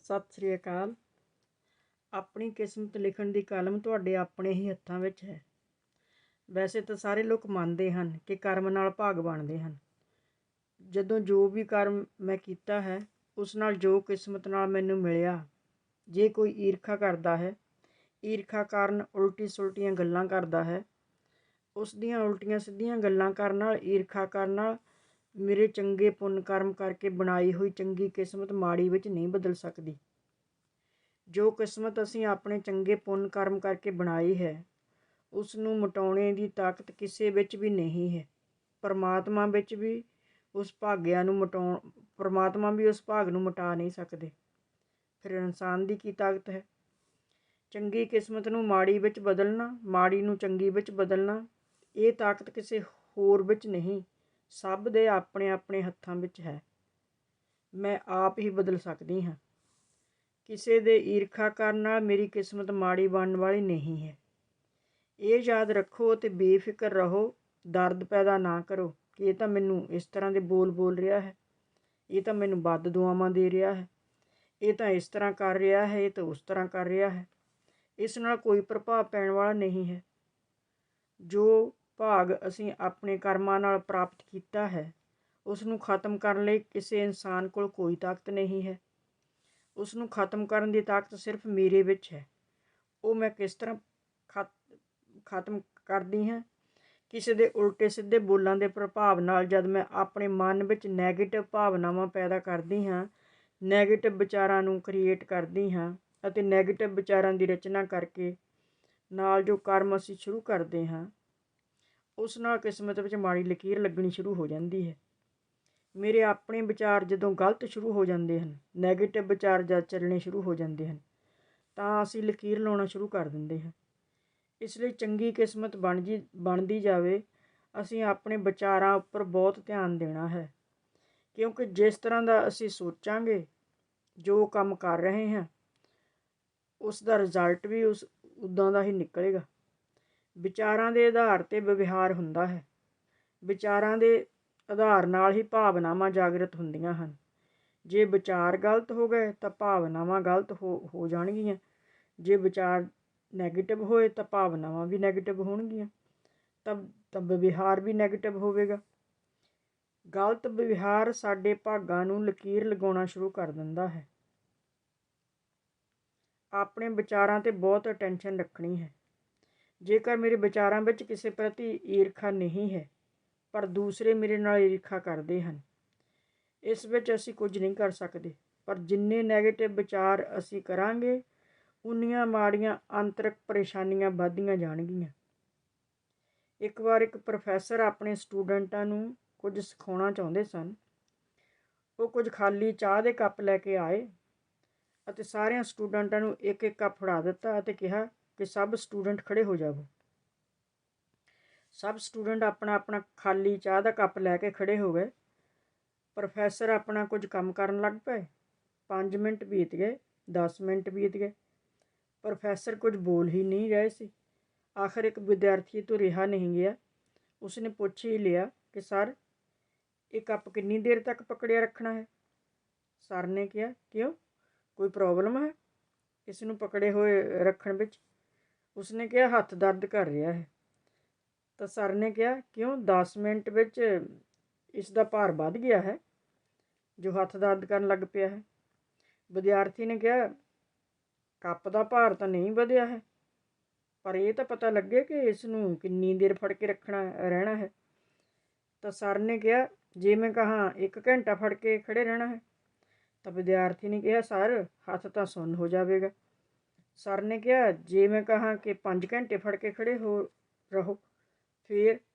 ਸਤਿ ਸ੍ਰੀ ਅਕਾਲ। ਆਪਣੀ ਕਿਸਮਤ ਲਿਖਣ ਦੀ ਕਲਮ ਤੁਹਾਡੇ ਆਪਣੇ ਹੀ ਹੱਥਾਂ ਵਿੱਚ ਹੈ। ਵੈਸੇ ਤਾਂ ਸਾਰੇ ਲੋਕ ਮੰਨਦੇ ਹਨ ਕਿ ਕਰਮ ਨਾਲ ਭਾਗ ਬਣਦੇ ਹਨ। ਜਦੋਂ ਜੋ ਵੀ ਕਰਮ ਮੈਂ ਕੀਤਾ ਹੈ ਉਸ ਨਾਲ ਜੋ ਕਿਸਮਤ ਨਾਲ ਮੈਨੂੰ ਮਿਲਿਆ, ਜੇ ਕੋਈ ਈਰਖਾ ਕਰਦਾ ਹੈ, ਈਰਖਾ ਕਾਰਨ ਉਲਟੀ ਸੁਲਟੀਆਂ ਗੱਲਾਂ ਕਰਦਾ ਹੈ, ਉਸ ਦੀਆਂ ਉਲਟੀਆਂ ਸਿੱਧੀਆਂ ਗੱਲਾਂ ਕਰਨ ਨਾਲ, ਈਰਖਾ ਕਰਨ ਨਾਲ ਮੇਰੇ ਚੰਗੇ ਪੁੰਨ ਕਰਮ ਕਰਕੇ ਬਣਾਈ ਹੋਈ ਚੰਗੀ ਕਿਸਮਤ ਮਾੜੀ ਵਿੱਚ ਨਹੀਂ ਬਦਲ ਸਕਦੀ। ਜੋ ਕਿਸਮਤ ਅਸੀਂ ਆਪਣੇ ਚੰਗੇ ਪੁੰਨ ਕਰਮ ਕਰਕੇ ਬਣਾਈ ਹੈ, ਉਸ ਨੂੰ ਮਿਟਾਉਣੇ ਦੀ ਤਾਕਤ ਕਿਸੇ ਵਿੱਚ ਵੀ ਨਹੀਂ ਹੈ। ਪਰਮਾਤਮਾ ਵੀ ਉਸ ਭਾਗ ਨੂੰ ਮਿਟਾ ਨਹੀਂ ਸਕਦੇ। ਫਿਰ ਇਨਸਾਨ ਦੀ ਕੀ ਤਾਕਤ ਹੈ? ਚੰਗੀ ਕਿਸਮਤ ਨੂੰ ਮਾੜੀ ਵਿੱਚ ਬਦਲਣਾ, ਮਾੜੀ ਨੂੰ ਚੰਗੀ ਵਿੱਚ ਬਦਲਣਾ, ਇਹ ਤਾਕਤ ਕਿਸੇ ਹੋਰ ਵਿੱਚ ਨਹੀਂ, ਸਭ ਦੇ ਆਪਣੇ ਆਪਣੇ ਹੱਥਾਂ ਵਿੱਚ ਹੈ। ਮੈਂ ਆਪ ਹੀ ਬਦਲ ਸਕਦੀ ਹਾਂ। ਕਿਸੇ ਦੇ ਈਰਖਾ ਕਰਨ ਨਾਲ ਮੇਰੀ ਕਿਸਮਤ ਮਾੜੀ ਬਣਨ ਵਾਲੀ ਨਹੀਂ ਹੈ। ਇਹ ਯਾਦ ਰੱਖੋ ਅਤੇ ਬੇਫਿਕਰ ਰਹੋ। ਦਰਦ ਪੈਦਾ ਨਾ ਕਰੋ ਕਿ ਇਹ ਤਾਂ ਮੈਨੂੰ ਇਸ ਤਰ੍ਹਾਂ ਦੇ ਬੋਲ ਰਿਹਾ ਹੈ, ਇਹ ਤਾਂ ਮੈਨੂੰ ਬਦ ਦੁਆਵਾਂ ਦੇ ਰਿਹਾ ਹੈ, ਇਹ ਤਾਂ ਇਸ ਤਰ੍ਹਾਂ ਕਰ ਰਿਹਾ ਹੈ, ਇਹ ਤਾਂ ਉਸ ਤਰ੍ਹਾਂ ਕਰ ਰਿਹਾ ਹੈ। ਇਸ ਨਾਲ ਕੋਈ ਪ੍ਰਭਾਵ ਪੈਣ ਵਾਲਾ ਨਹੀਂ ਹੈ। ਜੋ ਭਾਗ ਅਸੀਂ ਆਪਣੇ ਕਰਮਾਂ ਨਾਲ ਪ੍ਰਾਪਤ ਕੀਤਾ ਹੈ, ਉਸ ਨੂੰ ਖਤਮ ਕਰਨ ਲਈ ਕਿਸੇ ਇਨਸਾਨ ਕੋਲ ਕੋਈ ਤਾਕਤ ਨਹੀਂ ਹੈ। ਉਸ ਨੂੰ ਖਤਮ ਕਰਨ ਦੀ ਤਾਕਤ ਸਿਰਫ ਮੇਰੇ ਵਿੱਚ ਹੈ। ਉਹ ਮੈਂ ਕਿਸ ਤਰ੍ਹਾਂ ਖਤਮ ਕਰਦੀ ਹਾਂ? ਕਿਸੇ ਦੇ ਉਲਟੇ ਸਿੱਧੇ ਬੋਲਾਂ ਦੇ ਪ੍ਰਭਾਵ ਨਾਲ ਜਦ ਮੈਂ ਆਪਣੇ ਮਨ ਵਿੱਚ ਨੈਗੇਟਿਵ ਭਾਵਨਾਵਾਂ ਪੈਦਾ ਕਰਦੀ ਹਾਂ, ਨੈਗੇਟਿਵ ਵਿਚਾਰਾਂ ਨੂੰ ਕ੍ਰੀਏਟ ਕਰਦੀ ਹਾਂ ਅਤੇ ਨੈਗੇਟਿਵ ਵਿਚਾਰਾਂ ਦੀ ਰਚਨਾ ਕਰਕੇ ਨਾਲ ਜੋ ਕਰਮ ਅਸੀਂ ਸ਼ੁਰੂ ਕਰਦੇ ਹਾਂ, ਉਸ ਨਾਲ ਕਿਸਮਤ ਵਿੱਚ ਮਾੜੀ ਲਕੀਰ ਲੱਗਣੀ ਸ਼ੁਰੂ ਹੋ ਜਾਂਦੀ ਹੈ। ਮੇਰੇ ਆਪਣੇ ਵਿਚਾਰ ਜਦੋਂ ਗਲਤ ਸ਼ੁਰੂ ਹੋ ਜਾਂਦੇ ਹਨ, ਨੈਗੇਟਿਵ ਵਿਚਾਰ ਜਦ ਚੱਲਣੇ ਸ਼ੁਰੂ ਹੋ ਜਾਂਦੇ ਹਨ, ਤਾਂ ਅਸੀਂ ਲਕੀਰ ਲਾਉਣਾ ਸ਼ੁਰੂ ਕਰ ਦਿੰਦੇ ਹਾਂ। ਇਸ ਲਈ ਚੰਗੀ ਕਿਸਮਤ ਬਣਦੀ ਜਾਵੇ, ਅਸੀਂ ਆਪਣੇ ਵਿਚਾਰਾਂ ਉੱਪਰ ਬਹੁਤ ਧਿਆਨ ਦੇਣਾ ਹੈ, ਕਿਉਂਕਿ ਜਿਸ ਤਰ੍ਹਾਂ ਦਾ ਅਸੀਂ ਸੋਚਾਂਗੇ, ਜੋ ਕੰਮ ਕਰ ਰਹੇ ਹਾਂ, ਉਸ ਦਾ ਰਿਜ਼ਲਟ ਵੀ ਉੱਦਾਂ ਦਾ ਹੀ ਨਿਕਲੇਗਾ। ਵਿਚਾਰਾਂ ਦੇ ਆਧਾਰ 'ਤੇ ਵਿਵਹਾਰ ਹੁੰਦਾ ਹੈ। ਵਿਚਾਰਾਂ ਦੇ ਆਧਾਰ ਨਾਲ ਹੀ ਭਾਵਨਾਵਾਂ ਜਾਗਰਤ ਹੁੰਦੀਆਂ ਹਨ। ਜੇ ਵਿਚਾਰ ਗਲਤ ਹੋ ਗਏ ਤਾਂ ਭਾਵਨਾਵਾਂ ਗਲਤ ਹੋ ਜਾਣਗੀਆਂ। ਜੇ ਵਿਚਾਰ ਨੈਗੇਟਿਵ ਹੋਏ ਤਾਂ ਭਾਵਨਾਵਾਂ ਵੀ ਨੈਗੇਟਿਵ ਹੋਣਗੀਆਂ, ਤਾਂ ਵਿਵਹਾਰ ਵੀ ਨੈਗੇਟਿਵ ਹੋਵੇਗਾ। ਗਲਤ ਵਿਵਹਾਰ ਸਾਡੇ ਭਾਗਾਂ ਨੂੰ ਲਕੀਰ ਲਗਾਉਣਾ ਸ਼ੁਰੂ ਕਰ ਦਿੰਦਾ ਹੈ। ਆਪਣੇ ਵਿਚਾਰਾਂ 'ਤੇ ਬਹੁਤ ਅਟੈਂਸ਼ਨ ਰੱਖਣੀ ਹੈ। ਜੇਕਰ ਮੇਰੇ ਵਿਚਾਰਾਂ ਵਿੱਚ ਕਿਸੇ ਪ੍ਰਤੀ ਈਰਖਾ ਨਹੀਂ ਹੈ, ਪਰ ਦੂਸਰੇ ਮੇਰੇ ਨਾਲ ਈਰਖਾ ਕਰਦੇ ਹਨ, ਇਸ ਵਿੱਚ ਅਸੀਂ ਕੁਝ ਨਹੀਂ ਕਰ ਸਕਦੇ। ਪਰ ਜਿੰਨੇ ਨੈਗੇਟਿਵ ਵਿਚਾਰ ਅਸੀਂ ਕਰਾਂਗੇ, ਉਨੀਆਂ ਮਾੜੀਆਂ ਆਂਤਰਿਕ ਪਰੇਸ਼ਾਨੀਆਂ ਵੱਧਦੀਆਂ ਜਾਣਗੀਆਂ। ਇੱਕ ਵਾਰ ਇੱਕ ਪ੍ਰੋਫੈਸਰ ਆਪਣੇ ਸਟੂਡੈਂਟਾਂ ਨੂੰ ਕੁਝ ਸਿਖਾਉਣਾ ਚਾਹੁੰਦੇ ਸਨ। ਉਹ ਕੁਝ ਖਾਲੀ ਚਾਹ ਦੇ ਕੱਪ ਲੈ ਕੇ ਆਏ ਅਤੇ ਸਾਰਿਆਂ ਸਟੂਡੈਂਟਾਂ ਨੂੰ ਇੱਕ ਇੱਕ ਕੱਪ ਫੜਾ ਦਿੱਤਾ ਅਤੇ ਕਿਹਾ ਕਿ ਸਭ ਸਟੂਡੈਂਟ ਖੜ੍ਹੇ ਹੋ ਜਾਵੋ। ਸਭ ਸਟੂਡੈਂਟ ਆਪਣਾ ਆਪਣਾ ਖਾਲੀ ਚਾਹ ਦਾ ਕੱਪ ਲੈ ਕੇ ਖੜ੍ਹੇ ਹੋ ਗਏ। ਪ੍ਰੋਫੈਸਰ ਆਪਣਾ ਕੁਝ ਕੰਮ ਕਰਨ ਲੱਗ ਪਏ। 5 ਮਿੰਟ ਬੀਤ ਗਏ, 10 ਮਿੰਟ ਬੀਤ ਗਏ। ਪ੍ਰੋਫੈਸਰ ਕੁਝ ਬੋਲ ਹੀ ਨਹੀਂ ਰਹੇ ਸੀ। ਆਖਰ ਇੱਕ ਵਿਦਿਆਰਥੀ ਤੋਂ ਰਿਹਾ ਨਹੀਂ ਗਿਆ। ਉਸਨੇ ਪੁੱਛ ਹੀ ਲਿਆ ਕਿ ਸਰ, ਇਹ ਕੱਪ ਕਿੰਨੀ ਦੇਰ ਤੱਕ ਪਕੜਿਆ ਰੱਖਣਾ ਹੈ? ਸਰ ਨੇ ਕਿਹਾ, ਕਿਉਂ, ਕੋਈ ਪ੍ਰੋਬਲਮ ਹੈ ਇਸ ਨੂੰ ਪਕੜੇ ਹੋਏ ਰੱਖਣ ਵਿੱਚ? ਉਸਨੇ ਕਿਹਾ, ਹੱਥ ਦਰਦ ਕਰ ਰਿਹਾ ਹੈ। ਤਾਂ ਸਰ ਨੇ ਕਿਹਾ, ਕਿਉਂ, 10 ਮਿੰਟ ਵਿੱਚ ਇਸ ਦਾ ਭਾਰ ਵੱਧ ਗਿਆ ਹੈ ਜੋ ਹੱਥ ਦਰਦ ਕਰਨ ਲੱਗ ਪਿਆ ਹੈ? ਵਿਦਿਆਰਥੀ ਨੇ ਕਿਹਾ, ਕੱਪ ਦਾ ਭਾਰ ਤਾਂ ਨਹੀਂ ਵਧਿਆ ਹੈ, ਪਰ ਇਹ ਤਾਂ ਪਤਾ ਲੱਗੇ ਕਿ ਇਸ ਨੂੰ ਕਿੰਨੀ ਦੇਰ ਫੜ ਕੇ ਰਹਿਣਾ ਹੈ। ਤਾਂ ਸਰ ਨੇ ਕਿਹਾ, ਜੇ ਮੈਂ ਕਹਾਂ 1 ਘੰਟਾ ਫੜ ਕੇ ਖੜ੍ਹੇ ਰਹਿਣਾ ਹੈ? ਤਾਂ ਵਿਦਿਆਰਥੀ ਨੇ ਕਿਹਾ, ਸਰ, ਹੱਥ ਤਾਂ ਸੁੰਨ ਹੋ ਜਾਵੇਗਾ। ਸਰ ਨੇ ਕਿਹਾ, ਜੇ ਮੈਂ ਕਹਾਂ ਕਿ 5 ਘੰਟੇ ਫੜ ਕੇ ਖੜ੍ਹੇ ਰਹੋ,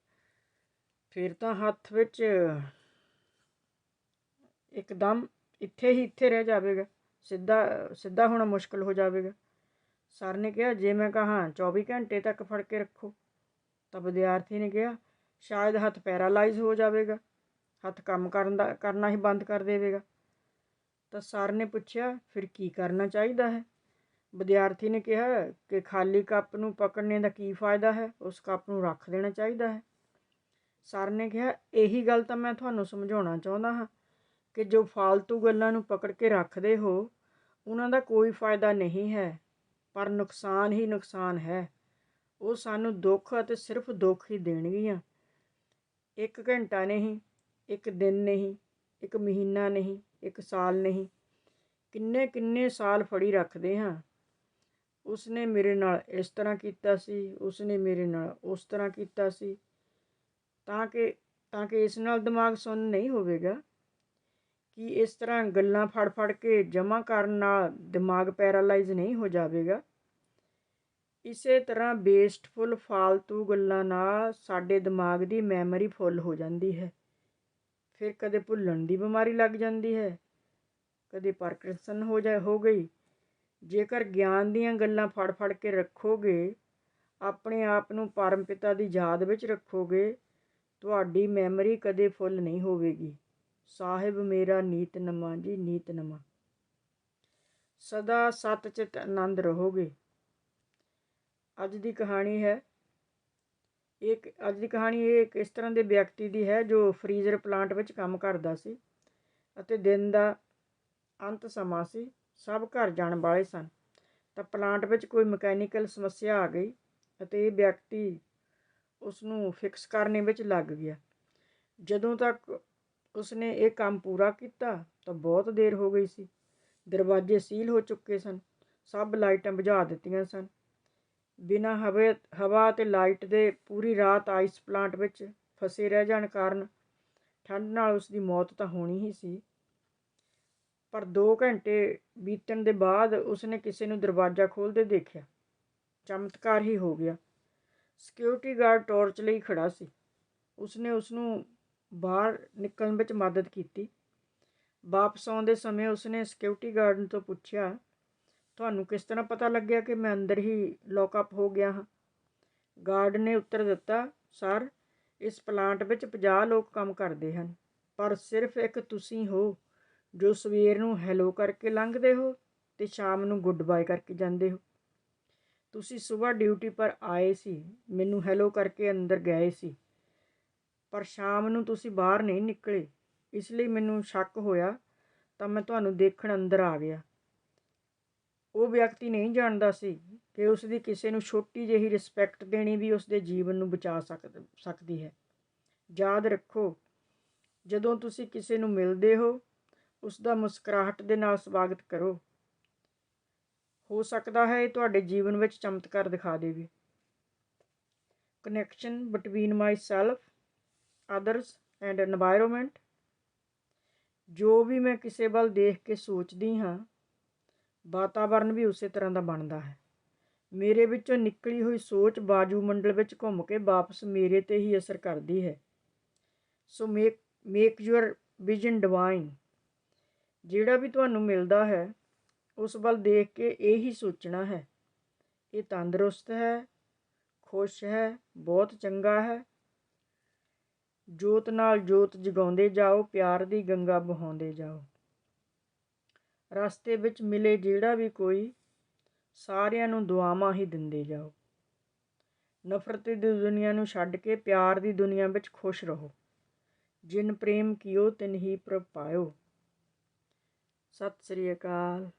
ਫਿਰ ਤਾਂ ਹੱਥ ਵਿੱਚ ਇੱਕਦਮ ਇੱਥੇ ਰਹਿ ਜਾਵੇਗਾ, ਸਿੱਧਾ ਹੋਣਾ ਮੁਸ਼ਕਲ ਹੋ ਜਾਵੇਗਾ। ਸਰ ਨੇ ਕਿਹਾ, ਜੇ ਮੈਂ ਕਹਾਂ 24 ਘੰਟੇ ਤੱਕ ਫੜ ਕੇ ਰੱਖੋ? ਤਾਂ ਵਿਦਿਆਰਥੀ ਨੇ ਕਿਹਾ, ਸ਼ਾਇਦ ਹੱਥ ਪੈਰਾਲਾਈਜ਼ ਹੋ ਜਾਵੇਗਾ, ਹੱਥ ਕੰਮ ਕਰਨਾ ਹੀ ਬੰਦ ਕਰ ਦੇਵੇਗਾ। ਤਾਂ ਸਰ ਨੇ ਪੁੱਛਿਆ, ਫਿਰ ਕੀ ਕਰਨਾ ਚਾਹੀਦਾ ਹੈ? ਵਿਦਿਆਰਥੀ ਨੇ ਕਿਹਾ ਕਿ ਖਾਲੀ ਕੱਪ ਨੂੰ ਪਕੜਨੇ ਦਾ ਕੀ ਫਾਇਦਾ ਹੈ, ਉਸ ਕੱਪ ਨੂੰ ਰੱਖ ਦੇਣਾ ਚਾਹੀਦਾ ਹੈ। ਸਰ ਨੇ ਕਿਹਾ, ਇਹੀ ਗੱਲ ਤਾਂ ਮੈਂ ਤੁਹਾਨੂੰ ਸਮਝਾਉਣਾ ਚਾਹੁੰਦਾ ਹਾਂ ਕਿ ਜੋ ਫਾਲਤੂ ਗੱਲਾਂ ਨੂੰ ਪਕੜ ਕੇ ਰੱਖਦੇ ਹੋ, ਉਹਨਾਂ ਦਾ ਕੋਈ ਫਾਇਦਾ ਨਹੀਂ ਹੈ, ਪਰ ਨੁਕਸਾਨ ਹੀ ਨੁਕਸਾਨ ਹੈ। ਉਹ ਸਾਨੂੰ ਦੁੱਖ ਅਤੇ ਸਿਰਫ ਦੁੱਖ ਹੀ ਦੇਣਗੀਆਂ। 1 ਘੰਟਾ ਨਹੀਂ, 1 ਦਿਨ ਨਹੀਂ, 1 ਮਹੀਨਾ ਨਹੀਂ, 1 ਸਾਲ ਨਹੀਂ, ਕਿੰਨੇ ਕਿੰਨੇ ਸਾਲ ਫੜੀ ਰੱਖਦੇ ਹਾਂ। ਉਸਨੇ ਮੇਰੇ ਨਾਲ ਇਸ ਤਰ੍ਹਾਂ ਕੀਤਾ ਸੀ, ਉਸਨੇ ਮੇਰੇ ਨਾਲ ਉਸ ਤਰ੍ਹਾਂ ਕੀਤਾ ਸੀ, ਤਾਂ ਕਿ ਇਸ ਨਾਲ ਦਿਮਾਗ ਸੁੰਨ ਨਹੀਂ ਹੋਵੇਗਾ। ਕਿ ਇਸ ਤਰ੍ਹਾਂ ਗੱਲਾਂ ਫੜ ਫੜ ਕੇ ਜਮ੍ਹਾਂ ਕਰਨ ਨਾਲ ਦਿਮਾਗ ਪੈਰਾਲਾਈਜ਼ ਨਹੀਂ ਹੋ ਜਾਵੇਗਾ। ਇਸੇ ਤਰ੍ਹਾਂ ਵੇਸਟਫੁੱਲ ਫਾਲਤੂ ਗੱਲਾਂ ਨਾਲ ਸਾਡੇ ਦਿਮਾਗ ਦੀ ਮੈਮਰੀ ਫੁੱਲ ਹੋ ਜਾਂਦੀ ਹੈ। ਫਿਰ ਕਦੇ ਭੁੱਲਣ ਦੀ ਬਿਮਾਰੀ ਲੱਗ ਜਾਂਦੀ ਹੈ, ਕਦੇ ਪਾਰਕਿੰਸਨ ਹੋ ਗਈ। ਜੇਕਰ ਗਿਆਨ ਦੀਆਂ ਗੱਲਾਂ ਫੜ ਫੜ ਕੇ ਰੱਖੋਗੇ, ਆਪਣੇ ਆਪ ਨੂੰ ਪਰਮ ਪਿਤਾ ਦੀ ਯਾਦ ਵਿੱਚ ਰੱਖੋਗੇ, ਤੁਹਾਡੀ ਮੈਮਰੀ ਕਦੇ ਫੁੱਲ ਨਹੀਂ ਹੋਵੇਗੀ। ਸਾਹਿਬ ਮੇਰਾ ਨੀਤਨਮਾ ਜੀ, ਨੀਤਨਮਾ। ਸਦਾ ਸਤ ਚਿਤ ਆਨੰਦ ਰਹੋਗੇ। ਅੱਜ ਦੀ ਕਹਾਣੀ ਇਹ ਇਸ ਤਰ੍ਹਾਂ ਦੇ ਵਿਅਕਤੀ ਦੀ ਹੈ ਜੋ ਫਰੀਜ਼ਰ ਪਲਾਂਟ ਵਿੱਚ ਕੰਮ ਕਰਦਾ ਸੀ ਅਤੇ ਦਿਨ ਦਾ ਅੰਤ ਸਮਾਂ ਸੀ। ਸਭ ਘਰ ਜਾਣ ਵਾਲੇ ਸਨ ਤਾਂ ਪਲਾਂਟ ਵਿੱਚ ਕੋਈ ਮਕੈਨੀਕਲ ਸਮੱਸਿਆ ਆ ਗਈ ਅਤੇ ਇਹ ਵਿਅਕਤੀ ਉਸ ਨੂੰ ਫਿਕਸ ਕਰਨ ਵਿੱਚ ਲੱਗ ਗਿਆ। ਜਦੋਂ ਤੱਕ ਉਸਨੇ ਇਹ ਕੰਮ ਪੂਰਾ ਕੀਤਾ ਤਾਂ ਬਹੁਤ ਦੇਰ ਹੋ ਗਈ ਸੀ। ਦਰਵਾਜ਼ੇ ਸੀਲ ਹੋ ਚੁੱਕੇ ਸਨ, ਸਭ ਲਾਈਟਾਂ ਬੁਝਾ ਦਿੱਤੀਆਂ ਸਨ। ਬਿਨਾਂ ਹਵਾ ਅਤੇ ਲਾਈਟ ਦੇ ਪੂਰੀ ਰਾਤ ਆਈਸ ਪਲਾਂਟ ਵਿੱਚ ਫਸੇ ਰਹਿ ਜਾਣ ਕਾਰਨ ਠੰਡ ਨਾਲ ਉਸ ਦੀ ਮੌਤ ਤਾਂ ਹੋਣੀ ਹੀ ਸੀ। ਪਰ 2 ਘੰਟੇ ਬੀਤਣ ਦੇ ਬਾਅਦ ਉਸਨੇ ਕਿਸੇ ਨੂੰ ਦਰਵਾਜ਼ਾ ਖੋਲ੍ਹਦੇ ਦੇਖਿਆ। ਚਮਤਕਾਰ ਹੀ ਹੋ ਗਿਆ। ਸਿਕਿਉਰਿਟੀ ਗਾਰਡ ਟਾਰਚ ਲਈ ਖੜ੍ਹਾ ਸੀ। ਉਸਨੇ ਉਸਨੂੰ ਬਾਹਰ ਨਿਕਲਣ ਵਿੱਚ ਮਦਦ ਕੀਤੀ। ਵਾਪਸ ਆਉਂਦੇ ਸਮੇਂ ਉਸਨੇ ਸਿਕਿਉਰਿਟੀ ਗਾਰਡ ਤੋਂ ਪੁੱਛਿਆ, ਤੁਹਾਨੂੰ ਕਿਸ ਤਰ੍ਹਾਂ ਪਤਾ ਲੱਗਿਆ ਕਿ ਮੈਂ ਅੰਦਰ ਹੀ ਲੌਕਅਪ ਹੋ ਗਿਆ ਹਾਂ? ਗਾਰਡ ਨੇ ਉੱਤਰ ਦਿੱਤਾ, ਸਰ, ਇਸ ਪਲਾਂਟ ਵਿੱਚ 50 ਲੋਕ ਕੰਮ ਕਰਦੇ ਹਨ, ਪਰ ਸਿਰਫ ਇੱਕ ਤੁਸੀਂ ਹੋ ਜੋ ਸਵੇਰ ਨੂੰ ਹੈਲੋ ਕਰਕੇ ਲੰਘਦੇ ਹੋ ਅਤੇ ਸ਼ਾਮ ਨੂੰ ਗੁੱਡ ਬਾਏ ਕਰਕੇ ਜਾਂਦੇ ਹੋ। ਤੁਸੀਂ ਸੁਬਾਹ ਡਿਊਟੀ ਪਰ ਆਏ ਸੀ, ਮੈਨੂੰ ਹੈਲੋ ਕਰਕੇ ਅੰਦਰ ਗਏ ਸੀ, ਪਰ ਸ਼ਾਮ ਨੂੰ ਤੁਸੀਂ ਬਾਹਰ ਨਹੀਂ ਨਿਕਲੇ। ਇਸ ਲਈ ਮੈਨੂੰ ਸ਼ੱਕ ਹੋਇਆ ਤਾਂ ਮੈਂ ਤੁਹਾਨੂੰ ਦੇਖਣ ਅੰਦਰ ਆ ਗਿਆ। ਉਹ ਵਿਅਕਤੀ ਨਹੀਂ ਜਾਣਦਾ ਸੀ ਕਿ ਉਸ ਦੀ ਕਿਸੇ ਨੂੰ ਛੋਟੀ ਜਿਹੀ ਰਿਸਪੈਕਟ ਦੇਣੀ ਵੀ ਉਸ ਦੇ ਜੀਵਨ ਨੂੰ ਬਚਾ ਸਕਦੀ ਹੈ। ਯਾਦ ਰੱਖੋ, ਜਦੋਂ ਤੁਸੀਂ ਕਿਸੇ ਨੂੰ ਮਿਲਦੇ ਹੋ, ਉਸ ਦਾ ਮੁਸਕਰਾਹਟ ਦੇ ਨਾਲ ਸਵਾਗਤ ਕਰੋ। ਹੋ ਸਕਦਾ ਹੈ ਇਹ ਤੁਹਾਡੇ ਜੀਵਨ ਵਿੱਚ ਚਮਤਕਾਰ ਦਿਖਾ ਦੇਵੇ। Connection between my self, others and environment. ਜੋ ਵੀ ਮੈਂ ਕਿਸੇ ਵੱਲ ਦੇਖ ਕੇ ਸੋਚਦੀ ਹਾਂ, ਵਾਤਾਵਰਨ ਵੀ ਉਸੇ ਤਰ੍ਹਾਂ ਦਾ ਬਣਦਾ ਹੈ। ਮੇਰੇ ਵਿੱਚੋਂ ਨਿਕਲੀ ਹੋਈ ਸੋਚ ਵਾਯੂਮੰਡਲ ਵਿੱਚ ਘੁੰਮ ਕੇ ਵਾਪਸ ਮੇਰੇ 'ਤੇ ਹੀ ਅਸਰ ਕਰਦੀ ਹੈ। ਸੋ ਮੇਕ ਯੂਅਰ ਵਿਜ਼ਨ ਡਿਵਾਈਨ। ਜਿਹੜਾ ਵੀ ਤੁਹਾਨੂੰ ਮਿਲਦਾ ਹੈ, ਉਸ ਵੱਲ ਦੇਖ ਕੇ ਇਹੀ ਸੋਚਣਾ ਹੈ, ਇਹ ਤੰਦਰੁਸਤ ਹੈ, ਖੁਸ਼ ਹੈ, ਬਹੁਤ ਚੰਗਾ ਹੈ। ਜੋਤ ਨਾਲ ਜੋਤ ਜਗਾਉਂਦੇ ਜਾਓ, ਪਿਆਰ ਦੀ ਗੰਗਾ ਬਹਾਉਂਦੇ ਜਾਓ। ਰਸਤੇ ਵਿੱਚ ਮਿਲੇ ਜਿਹੜਾ ਵੀ ਕੋਈ, ਸਾਰਿਆਂ ਨੂੰ ਦੁਆਵਾਂ ਹੀ ਦਿੰਦੇ ਜਾਓ। ਨਫ਼ਰਤ ਦੀ ਦੁਨੀਆ ਨੂੰ ਛੱਡ ਕੇ ਪਿਆਰ ਦੀ ਦੁਨੀਆ ਵਿੱਚ ਖੁਸ਼ ਰਹੋ। ਜਿਨ ਪ੍ਰੇਮ ਕੀਓ ਤਿਨ ਹੀ ਪ੍ਰਭ ਪਾਇਓ। ਸਤਿ ਸ੍ਰੀ ਅਕਾਲ।